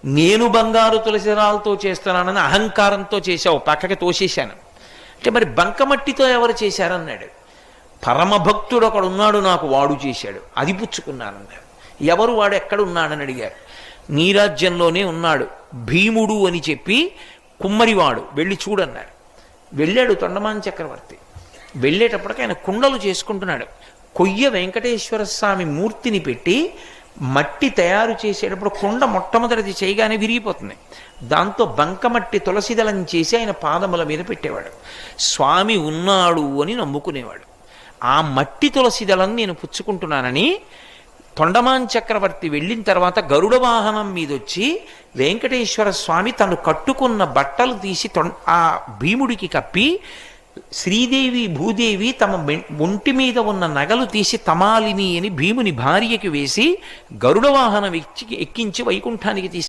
నేను బంగారు తులసిరాలతో చేస్తున్నానని అహంకారంతో చేశావు, పక్కకి తోసేశాను అంటే మరి బంకమట్టితో ఎవరు చేశారన్నాడు. పరమభక్తుడు ఒకడు ఉన్నాడు నాకు, వాడు చేశాడు, అది పుచ్చుకున్నానన్నాడు. ఎవరు వాడు, ఎక్కడున్నాడని అడిగారు. నీ రాజ్యంలోనే ఉన్నాడు భీముడు అని చెప్పి కుమ్మరివాడు, వెళ్ళి చూడన్నాడు. వెళ్ళాడు తొండమాన్ చక్రవర్తి. వెళ్ళేటప్పటికి ఆయన కుండలు చేసుకుంటున్నాడు. కొయ్య వెంకటేశ్వర స్వామి మూర్తిని పెట్టి మట్టి తయారు చేసేటప్పుడు కుండ మొట్టమొదటిది చేయగానే విరిగిపోతుంది. దాంతో బంకమట్టి తులసిదళం చేసి ఆయన పాదముల మీద పెట్టేవాడు. స్వామి ఉన్నాడు అని నమ్ముకునేవాడు. ఆ మట్టి తులసిదళం నేను పుచ్చుకుంటున్నానని తొండమాన్ చక్రవర్తి వెళ్ళిన తర్వాత గరుడ వాహనం మీదొచ్చి వెంకటేశ్వర స్వామి తను కట్టుకున్న బట్టలు తీసి ఆ భీముడికి కప్పి, శ్రీదేవి భూదేవి తమ ఒంటి మీద ఉన్న నగలు తీసి తమాలిని అని భీముని భార్యకి వేసి గరుడ వాహనం ఎక్కించి వైకుంఠానికి తీసుకు